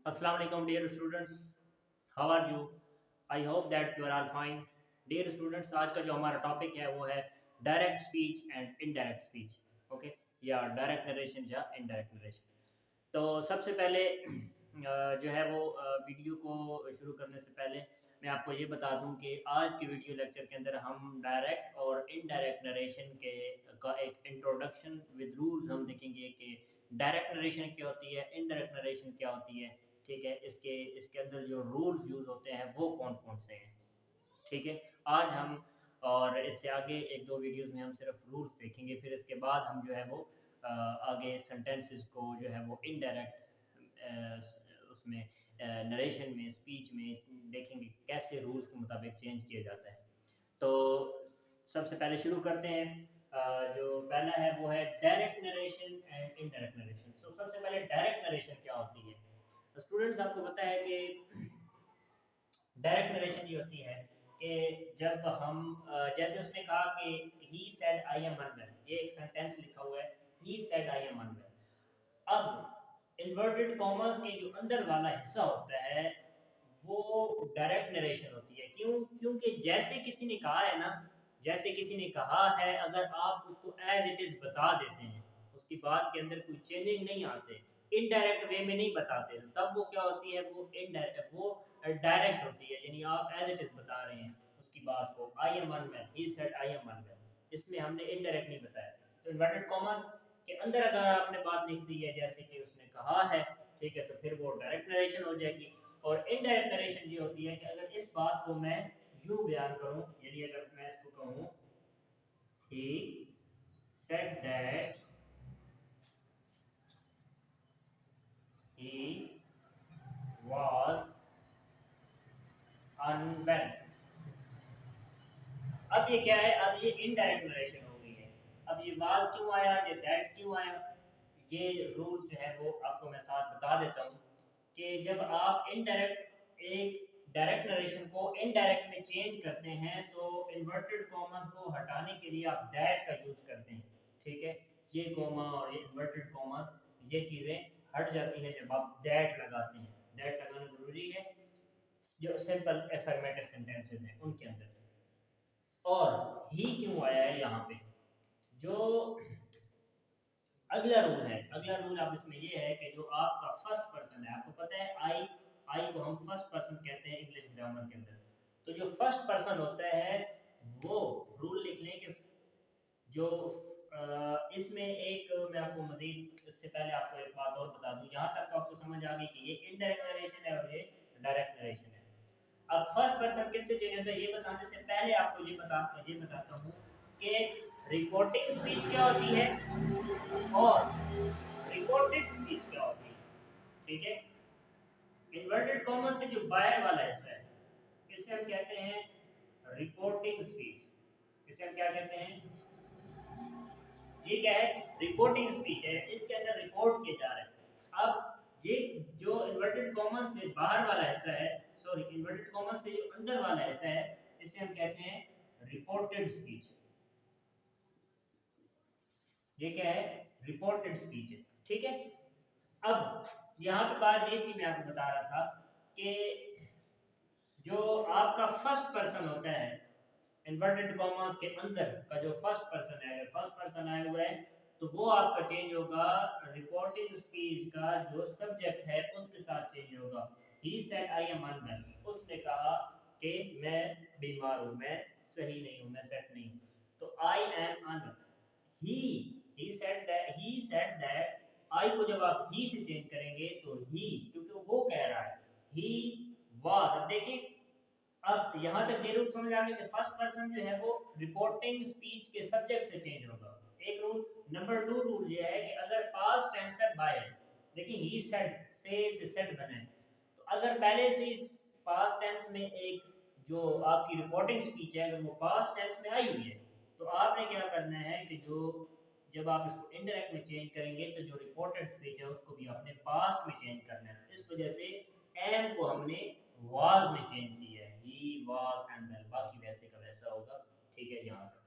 Assalamu alaikum dear students, how are you? I hope that you are all fine. Dear students, आज का जो हमारा topic है वो है direct speech and indirect speech, okay, या डायरेक्ट नरेशन या इनडायरेक्ट नरेशन। तो सबसे पहले जो है वो वीडियो को शुरू करने से पहले मैं आपको ये बता दूं कि आज के वीडियो लेक्चर के अंदर हम डायरेक्ट और इनडायरेक्ट नरेशन के का एक इंट्रोडक्शन विद रूल्स हम देखेंगे कि डायरेक्ट नरेशन क्या होती है, इनडायरेक्ट नरेशन क्या होती है। ठीक है, इसके इसके अंदर जो रूल्स यूज़ होते हैं वो कौन कौन से हैं। ठीक है, आज हम और इससे आगे एक दो वीडियोस में हम सिर्फ रूल्स देखेंगे, फिर इसके बाद हम जो है वो आगे सेंटेंसेस को जो है वो इनडायरेक्ट उसमें नरेशन में स्पीच में देखेंगे कैसे रूल्स के मुताबिक चेंज किया जाता है। तो सबसे पहले शुरू करते हैं। जो पहला है वो है direct narration and indirect narration. तो सबसे पहले डायरेक्ट नरेशन क्या होती है। स्टूडेंट्स, आपको पता है कि डायरेक्ट नरेशन ये होती है कि जब हम जैसे उसने कहा कि he said I am unwell, ये एक सेंटेंस लिखा हुआ है, he said I am unwell. अब इन्वर्टेड कॉमर्स के जो अंदर वाला हिस्सा होता है वो डायरेक्ट नरेशन होती है। क्यों? क्योंकि जैसे किसी ने कहा है ना, जैसे किसी ने कहा है, अगर आप उसको एज इट इज बता देते हैं, उसकी बात के अंदर कोई चेंजिंग नहीं आते, इनडायरेक्ट वे में नहीं बताते, तब वो क्या होती है, वो इनडायरेक्ट, वो डायरेक्ट होती है। यानी आप एज इट इज बता रहे हैं उसकी बात को, I am unwell, he said I am unwell, इसमें हमने इनडायरेक्ट नहीं बताया। तो इन्वर्टेड कॉमर्स के अंदर अगर आपने बात लिख दी है जैसे कि उसने कहा है, ठीक है, तो फिर वो डायरेक्ट नरेशन हो जाएगी। और इनडायरेक्ट नरेशन ये होती है कि अगर इस बात को मैं यूं बयान करूं, यानी अगर मैं इसको कहूं, he said that he was unwell. अब ये क्या है, अब ये इनडायरेक्ट नरेशन हो गई है। अब ये वाज क्यों आया, ये दैट क्यों आया, ये रूल जो है वो आपको मैं साथ बता देता हूँ कि जब आप इनडायरेक्ट एक डायरेक्ट नरेशन को इनडायरेक्ट में चेंज करते हैं तो इन्वर्टेड कॉमर्स को हटाने के लिए आप दैट का यूज करते हैं। ठीक है, ये कॉमा और ये इन्वर्टेड कॉमर्स, ये चीजें हट जाती हैं जब आप दैट लगाते हैं। दैट लगाना जरूरी है जो सिंपल अफर्मेटिव सेंटेंसेस हैं उनके अंदर। और ही क्यों आया है यहाँ पे, जो अगला रूल है, अगला रूल आप इसमें ये है कि जो आपका फर्स्ट पर्सन है, आपको पता है आई, आई को हम फर्स्ट पर्सन कहते हैं इंग्लिश ग्रामर के अंदर। तो जो फर्स्ट पर्सन होता है वो रूल लिख लें कि जो इसमें एक मैं आपको मजीद इससे पहले आपको एक बात और बता दूं, यहाँ तक तो आपको समझ आ गई कि ये इनडायरेक्ट नरेशन है और ये डायरेक्ट नरेशन है। अब फर्स्ट पर्सन किससे चेंज होता है ये बताने से पहले आपको ये बताता हूँ कि रिपोर्टिंग स्पीच क्या होती है और रिपोर्टेड स्पीच क्या होती है। ठीक है, इन्वर्टेड कॉमर्स से जो बाहर वाला हिस्सा है इसे हम कहते हैं रिपोर्टिंग स्पीच। इसे हम क्या कहते हैं, ये क्या है, रिपोर्टिंग स्पीच है, इसके अंदर रिपोर्ट किया जा रहा है। अब ये जो इन्वर्टेड कॉमर्स से बाहर वाला हिस्सा है, सॉरी, इन्वर्टेड कॉमर्स से जो अंदर वाला हिस्सा है, इसे हम कहते हैं रिपोर्टेड स्पीच। ये क्या है, रिपोर्टेड स्पीच है। ठीक है, अब यहाँ पे बात ये थी, मैं आपको बता रहा था कि जो आपका फर्स्ट पर्सन होता है इन्वर्टेड कॉमर्स के अंदर का, जो फर्स्ट पर्सन है, अगर फर्स्ट पर्सन आया हुआ है तो वो आपका चेंज होगा, रिपोर्टिंग स्पीच का जो सब्जेक्ट है उसके साथ चेंज होगा। He said I am unwell, उसने कहा कि मैं बीमार हूँ, मैं सही नहीं हूँ, मैं सेट नहीं हूँ। तो I am unwell, he said that, I को जब आप ही से चेंज करेंगे तो ही, क्योंकि वो कह रहा है, ही वाज। अब देखिए, अब यहाँ तक ये रूल समझ आ गया कि फर्स्ट पर्सन जो है वो रिपोर्टिंग स्पीच के सब्जेक्ट से चेंज होगा, एक रूल। नंबर टू रूल ये है कि अगर पास्ट टेंस है बाय, देखिए ही सेड से सेड बना है, तो अगर पहले से पास्ट टेंस में एक जो आपकी रिपोर्टिंग स्पीच है अगर वो पास्ट टेंस में आई हुई है, तो आपने क्या करना है कि जो जब आप इसको इनडायरेक्ट में चेंज करेंगे तो जो रिपोर्टेड स्पीच है उसको भी आपने पास्ट में चेंज करना है। इस वजह से एम को हमने वाज में चेंज किया है, ही वाज एंड देन बाकी वैसे का वैसा होगा। ठीक है, यहाँ तक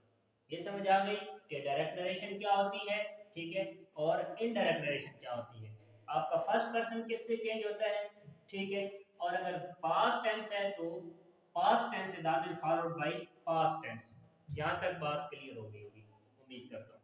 ये समझ आ गई कि डायरेक्ट नरेशन क्या होती है, ठीक है, और इनडायरेक्ट नरेशन क्या होती है। आपका फर्स्ट पर्सन किससे चेंज होता है, ठीक है। और अगर पास्ट टेंस है तो past tense that is followed by past tense. यहाँ तक बात क्लियर हो गई होगी उम्मीद करता हूँ।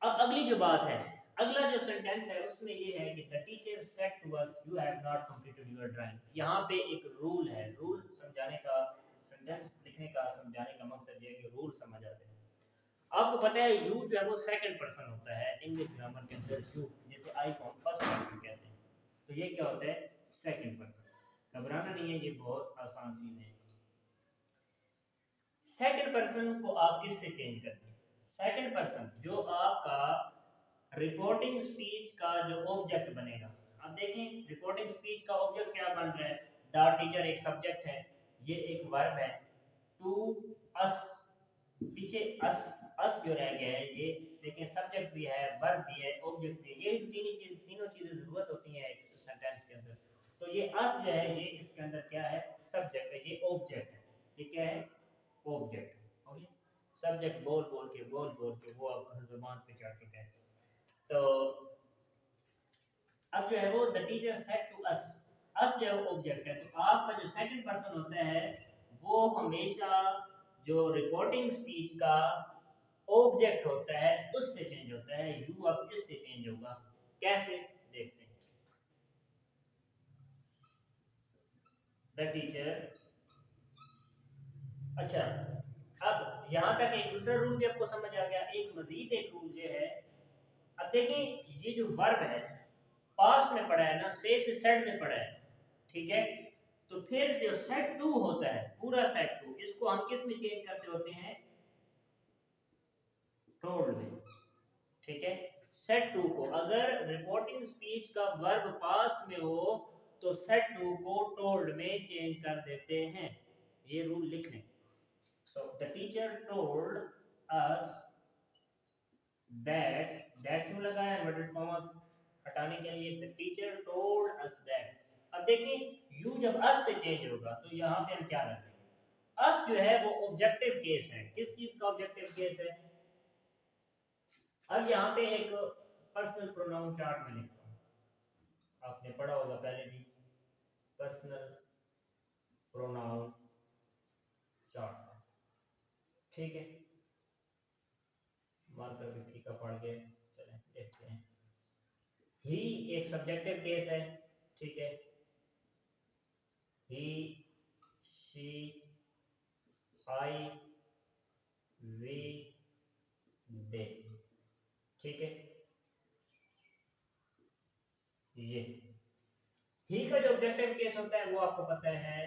अब अगली जो बात है, अगला जो सेंटेंस है उसमें ये है कि the teacher said to us you have not completed your drawing. यहाँ पे एक रूल है, रूल समझाने का, सेंटेंस लिखने का समझाने का मकसद ये है कि रूल समझ आते हैं। आपको पता है यू जो है वो सेकंड पर्सन होता है इंग्लिश ग्रामर के अंदर, यू जैसे आई को हम फर्स्ट पर्सन कहते हैं, तो ये क्या होता है सेकंड पर्सन। घबराना नहीं है, ये बहुत आसान चीज है। सेकंड पर्सन को आप किससे चेंज करते हैं? सेकंड पर्सन जो आपका रिपोर्टिंग स्पीच का जो ऑब्जेक्ट बनेगा। अब देखें रिपोर्टिंग स्पीच का ऑब्जेक्ट क्या बन रहा है, द टीचर एक सब्जेक्ट है, ये एक वर्ब है, टू अस पीछे अस जो रह गया है, ये देखिए सब्जेक्ट भी है, वर्ब भी है, ऑब्जेक्ट भी है, ये तीनों चीजें जरूरत होती हैं एक सेंटेंस के अंदर। तो ये अस जो है ये इसके अंदर क्या है, सब्जेक्ट है, ये ऑब्जेक्ट है, ये क्या है ऑब्जेक्ट। ओके, सब्जेक्ट बोल बोल के वो अब जुबान पे चढ़ चुका है। तो अब जो है वो the teacher said to us जो है ऑब्जेक्ट है, तो आपका जो सेकंड पर्सन होता है वो हमेशा जो रिपोर्टिंग स्पीच का ऑब्जेक्ट होता है उससे चेंज होता है, यू अब इससे चेंज होगा। कैसे देखते हैं। द टीचर, अच्छा अब यहाँ तक एक दूसरा रूल भी आपको समझ आ गया, एक मजीद एक रूल जो है। अब देखिए ये जो वर्ब है पास्ट में पढ़ा है ना, से सेड में पढ़ा है, ठीक है। तो फिर जो सेट टू होता है पूरा सेट टू, इसको हम किस में चेंज करते होते हैं, टोल्ड में, ठीक है। सेट टू को अगर रिपोर्टिंग स्पीच का वर्ब पास्ट में हो तो सेट टू को टोल्ड में चेंज कर देते हैं, ये रूल लिख लें। So the teacher told us that, that क्यों लगाया इन्वर्टेड कॉमा हटाने के लिए, the teacher told us that. अब देखिए यू जब अस से चेंज होगा तो यहाँ पे हम क्या रखेंगे, अस जो है वो ऑब्जेक्टिव केस है, किस चीज का ऑब्जेक्टिव केस है। अब यहाँ पे एक पर्सनल प्रोनाउन चार्ट में लिखता हूँ, आपने पढ़ा होगा पहले भी, पर्सनल प्रोनाउन चार्ट, ठीक है। मार्कर भी फीका पड़ गया, चलें देखते हैं। ही एक सब्जेक्टिव केस है, ठीक है, ही शी आई वी दे, ठीक है। ये ही का जो ऑब्जेक्टिव केस होता है वो आपको पता है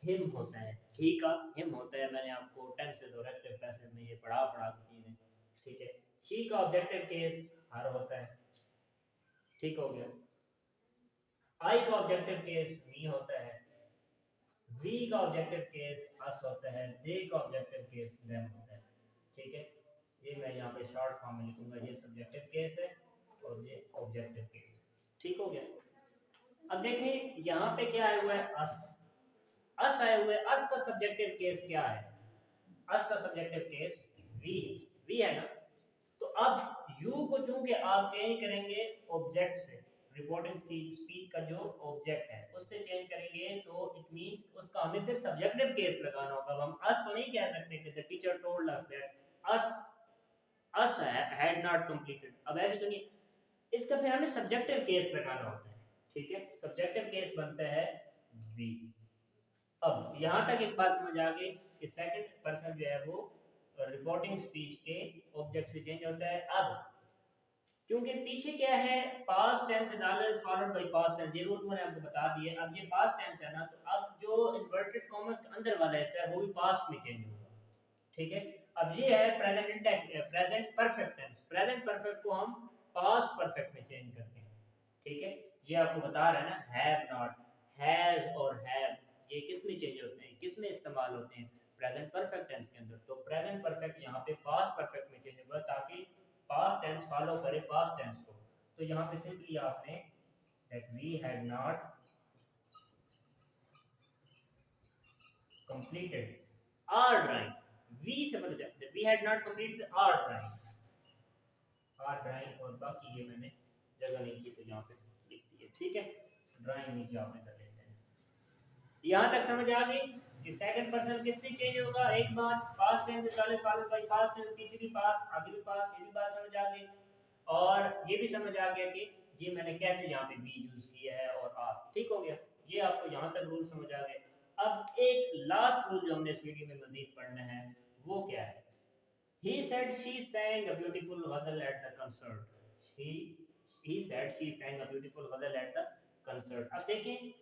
हिम होता है, ही का हिम होता है, मैंने आपको टेंसेस और एक्टिव पैसिव में ये पढ़ा चीजें, ठीक है। शी का ऑब्जेक्टिव केस हर होता है, ठीक हो गया। आई का ऑब्जेक्टिव केस मी होता है, वी का ऑब्जेक्टिव केस अस होता है, दे का ऑब्जेक्टिव केस देम होता है, ठीक है। ये मैं यहाँ पे शॉर्ट फॉर्म में लिखूंगा, ये सब्जेक्टिव केस है और ये ऑब्जेक्टिव केस, ठीक हो गया। अब देखें यहाँ पे क्या आया हुआ है अस आया हुआ है, अस का सब्जेक्टिव केस क्या है, अस का सब्जेक्टिव केस वी है ना। तो अब यू को चूंकि आप चेंज करेंगे ऑब्जेक्ट से, रिपोर्टिंग स्पीच का जो ऑब्जेक्ट है उससे चेंज करेंगे, तो इट मींस उसका हमें फिर सब्जेक्टिव केस लगाना होगा। हम अस तो नहीं कह सकते कि the teacher told us that us had not completed, अब ऐसे तो नहीं, इसका फिर हमें सब्जेक्टिव केस लगाना होता है, ठीक है। सब्जेक्टिव केस बनता है वी। अब यहाँ तक एक बात समझ आ गई कि सेकंड पर्सन जो है वो रिपोर्टिंग स्पीच के ऑब्जेक्ट से चेंज होता है। अब क्योंकि पीछे क्या है past tense is always followed by past tense, ये रूल मैंने आपको बता दिए। अब ये पास्ट टेंस है ना, तो अब जो इन्वर्टेड कॉमर्स के अंदर वाला हिस्सा है वो भी पास्ट में चेंज होगा, ठीक है। अब ये है present index, present perfect tense, present perfect को हम पास्ट परफेक्ट में चेंज करते हैं, ठीक है। ये आपको बता रहा है ना, हैव नॉट, हैज और हैव, ये किस में चेंज होते हैं, किस में इस्तेमाल होते हैं, प्रेजेंट परफेक्ट टेंस के अंदर। तो प्रेजेंट परफेक्ट यहाँ पे पास्ट परफेक्ट में चेंज होगा ताकि पास्ट टेंस फॉलो करे पास्ट टेंस को। तो यहाँ पे सिंपली आपने that we had not completed our drawing, we से मतलब जाते हैं, we had not completed our drawing, और बाकी ये मैंने जगह नहीं की तो यहाँ पे लिख दिए, ठीक है। ड्राइंग नीचे आपने कर लेते हैं। यहाँ तक समझ आ गई कि सेकंड पर्सन किससे चेंज होगा। एक बात पास्ट टेंस से पहले फॉलोड बाय पास्ट टेंस, पीछे भी पास्ट आगे भी पास्ट, ये भी बात समझ आ गई। और ये भी समझ आ गया कि ये मैंने कैसे यहाँ पे बी यूज किया है और आर, ठीक हो गया। ये आपको यहाँ तक रूल समझ आ गए। अब एक लास्ट रूल जो हमने इस वीडियो में मजीद पढ़ना है वो क्या है। He said she sang a beautiful ghazal at the concert. He he said she sang a beautiful ghazal at the concert. अब देखें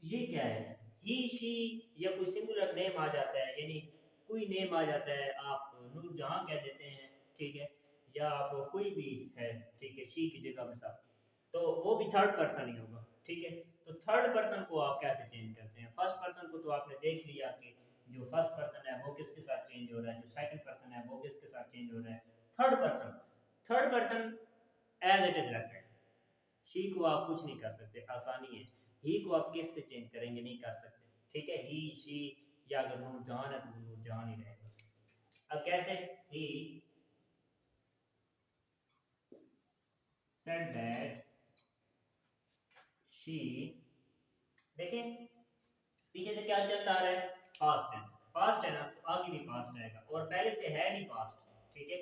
ये क्या है, ही शी या कोई सिंगुलर नेम आ जाता है, यानी कोई नेम आ जाता है, आप नूरजहां कह देते हैं, ठीक है, या आप कोई भी है, ठीक है, शी की जगह पे साथ, तो वो भी थर्ड पर्सन ही होगा, ठीक है। तो थर्ड पर्सन को आप कैसे चेंज करते हैं। फर्स्ट पर्सन को तो आपने देख लिया कि जो फर्स्ट पर्सन है वो किसके साथ चेंज हो रहा है, जो सेकंड पर्सन है वो किसके साथ चेंज हो रहा है। Third person as it is रहता है। शी को आप कुछ नहीं कर सकते, आसानी है। ही को आप किस से चेंज करेंगे, नहीं कर सकते, ठीक है। ही शी या अगर नूरजहान है तो नूरजहान ही रहेगा। अब कैसे, ही सेड दैट शी, देखें पीछे से क्या चलता आ रहा है, पास्ट टेंस, पास्ट है ना तो आगे भी पास्ट आएगा, और पहले से है भी पास्ट, ठीक है।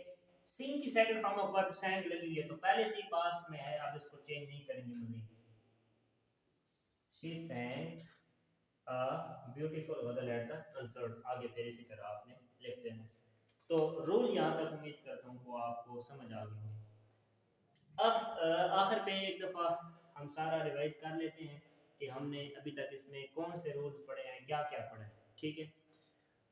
सिंग की सेकंड फॉर्म ऑफ वर्ब सैंग लगी हुई है तो पहले से ही पास्ट में है, अब इसको चेंज नहीं करेंगे मजीद। शी सैंग ब्यूटीफुल गजल एट द कंसर्ट, आगे फिर इसी तरह आपने लिख देना। तो रूल यहाँ तक उम्मीद करता हूँ वो आपको समझ आ गए होंगे। अब आखिर पे एक दफ़ा हम सारा रिवाइज कर लेते हैं कि हमने अभी तक इसमें कौन से रूल्स पढ़े हैं, क्या क्या पढ़ा है, ठीक है।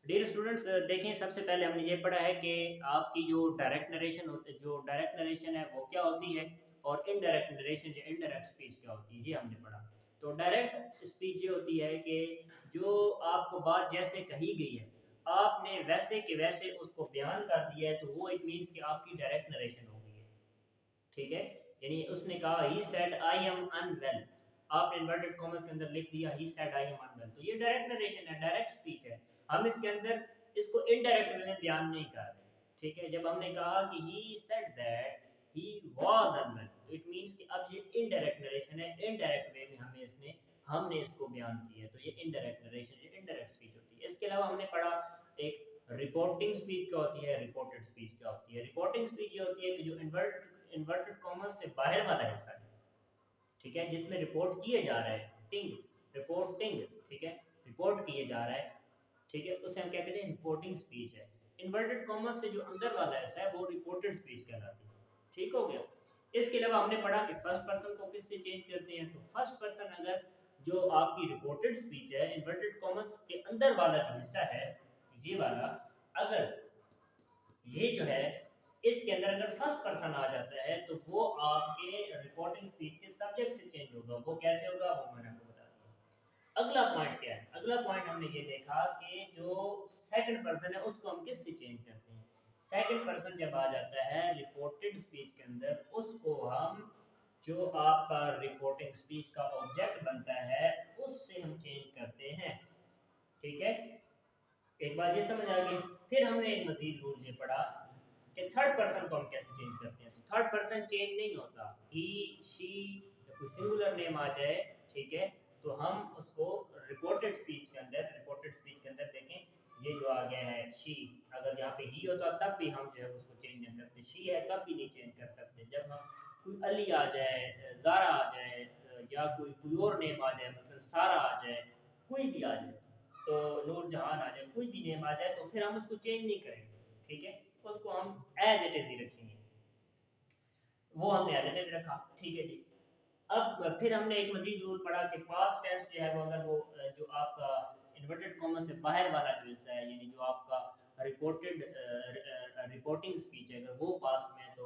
डियर स्टूडेंट्स, देखें सबसे पहले हमने ये पढ़ा है कि आपकी जो डायरेक्ट नरेशन होती है, जो डायरेक्ट नरेशन है वो क्या होती है, और इनडायरेक्ट नरेशन या इनडायरेक्ट स्पीच क्या होती है, ये हमने पढ़ा। तो डायरेक्ट स्पीच ये होती है कि जो आपको बात जैसे कही गई है आपने वैसे के वैसे उसको बयान कर दिया है, तो वो इट मीन्स कि आपकी डायरेक्ट नरेशन हो गई है, ठीक है। यानी उसने कहा he said I am unwell, आपने इन्वर्टेड कॉमर्स के अंदर लिख दिया he said I am unwell, तो ये डायरेक्ट नरेशन है, डायरेक्ट स्पीच है। हम इसके अंदर इसको इनडायरेक्ट वे में बयान नहीं कर रहे, ठीक है। जब हमने कहा कि he said that he was unwell, it means कि अब ये इनडायरेक्ट नरेशन है, इनडायरेक्ट वे में हमने इसको बयान किया है, तो ये इनडायरेक्ट नरेशन, ये इनडायरेक्ट स्पीच होती है। इसके अलावा हमने पढ़ा एक रिपोर्टिंग स्पीच क्या होती है, रिपोर्टेड स्पीच क्या होती है। रिपोर्टिंग स्पीच ये होती है कि जो इन्वर्टेड कॉमर्स से बाहर वाला हिस्सा है, ठीक है, जिसमें रिपोर्ट किए जा रहा है, टिंग, रिपोर्टिंग, ठीक है, रिपोर्ट किए जा रहा है, ठीक है, उसे हम क्या कहते हैं, रिपोर्टिंग स्पीच है। इन्वर्टेड कॉमर्स से जो अंदर वाला हिस्सा है वो रिपोर्टेड स्पीच कहलाती है, ठीक हो गया। इसके अलावा हमने पढ़ा कि फर्स्ट पर्सन को किससे चेंज करते हैं, तो फर्स्ट पर्सन अगर जो आपकी रिपोर्टेड स्पीच है, इन्वर्टेड कॉमर्स के अंदर वाला जो हिस्सा है, ये वाला, अगर ये जो है इसके अंदर अगर फर्स्ट पर्सन आ जाता है तो वो आपके रिपोर्टिंग स्पीच के सब्जेक्ट से चेंज होगा। वो कैसे होगा वो मैंने आपको बता दिया। अगला पॉइंट क्या है, अगला पॉइंट हमने ये देखा कि जो सेकंड पर्सन है उसको हम किससे चेंज करते हैं। सेकंड पर्सन जब आ जाता है रिपोर्टेड स्पीच के अंदर, उसको हम जो आपका रिपोर्टिंग स्पीच का ऑब्जेक्ट बनता है उससे हम चेंज करते हैं, ठीक है। एक बार ये समझ आ गई। फिर हमने एक मजीद रूल ये पढ़ा कि थर्ड पर्सन को हम कैसे चेंज करते हैं। तो थर्ड पर्सन चेंज नहीं होता, ही शी या कोई सिंगुलर नेम आ जाए, ठीक है, तो हम उसको रिपोर्टेड स्पीच के अंदर देखें, ये जो आ गया है शी, अगर यहाँ पे ही होता तब भी हम जो है उसको चेंज नहीं करते, शी है तब भी नहीं चेंज कर सकते। जब हम कोई अली आ जाए, जारा आ जाए, या कोई और नेम आ जाए, मतलब सारा आ जाए, कोई भी आ जाए, तो नूरजहान आ जाए, कोई भी नेम आ जाए, तो फिर हम उसको चेंज नहीं करेंगे, ठीक है, उसको हम एज इट इज ही रखेंगे। वो हमने एज इट इज रखा, ठीक है जी। अब फिर हमने एक मजीद रूल पढ़ा कि पास्ट टेंस जो है वो अगर वो जो आपका इन्वर्टेड कॉमा से बाहर वाला जो हिस्सा है, यानी जो आपका रिपोर्टिंग स्पीच है, अगर वो पास्ट में है तो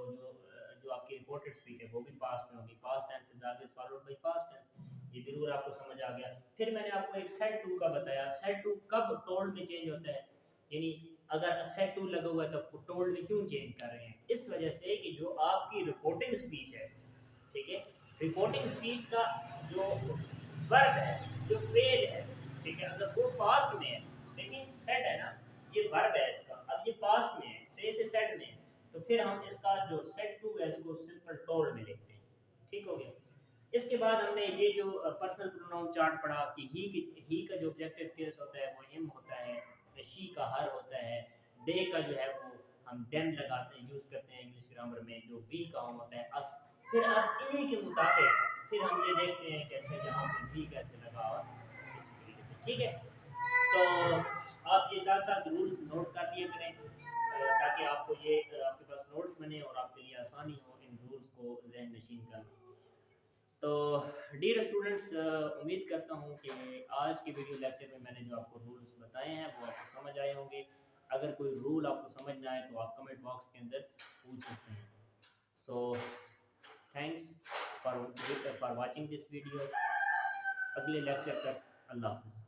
जो आपकी रिपोर्टेड स्पीच है वो भी पास्ट में होगी। Past tense is always followed by past tense, ये जरूर आपको समझ आ गया। फिर मैंने आपको एक सेट टू का बताया, सेट टू कब टोल्ड में चेंज होता है, यानी अगर सेट टू लगा हुआ है तो टोल्ड में क्यों चेंज कर रहे हैं, इस वजह से कि जो आपकी रिपोर्टिंग स्पीच है, ठीक है, रिपोर्टिंग स्पीच का जो वर्ब है, जो फ्रेज है, ठीक है, अगर वो पास्ट में है, देखिए सेट है ना, ये वर्ब है इसका, अब ये पास्ट में है, से सेट में है, तो फिर हम इसका जो सेट टू है इसको सिंपल टोल्ड में लिखते हैं, ठीक हो गया। इसके बाद हमने ये जो पर्सनल प्रोनाउन चार्ट पढ़ा कि ही का जो ऑब्जेक्टिव केस होता है वो हिम होता है, शी का हर होता है, दे का जो है वो हम देम लगाते हैं, यूज करते हैं इंग्लिश ग्रामर में, जो वी का हम होता है अस। फिर अब इन्हीं के मुताबिक फिर हम ये देखते हैं कि अच्छा यहाँ पे वी कैसे लगा और इसी तरीके से, ठीक है। तो आप ये साथ साथ रूल्स नोट कर लिए करें ताकि आपको ये आपके पास नोट्स बने और आपके लिए आसानी हो इन रूल्स को जहन नशीन करना। तो डियर स्टूडेंट्स, उम्मीद करता हूँ कि आज के वीडियो लेक्चर में मैंने जो आपको रूल्स बताए हैं वो आपको समझ आए होंगे। अगर कोई रूल आपको समझ ना आए तो आप कमेंट बॉक्स के अंदर पूछ सकते हैं। So thanks for watching this video. अगले लेक्चर तक अल्लाह हाफ़िज़।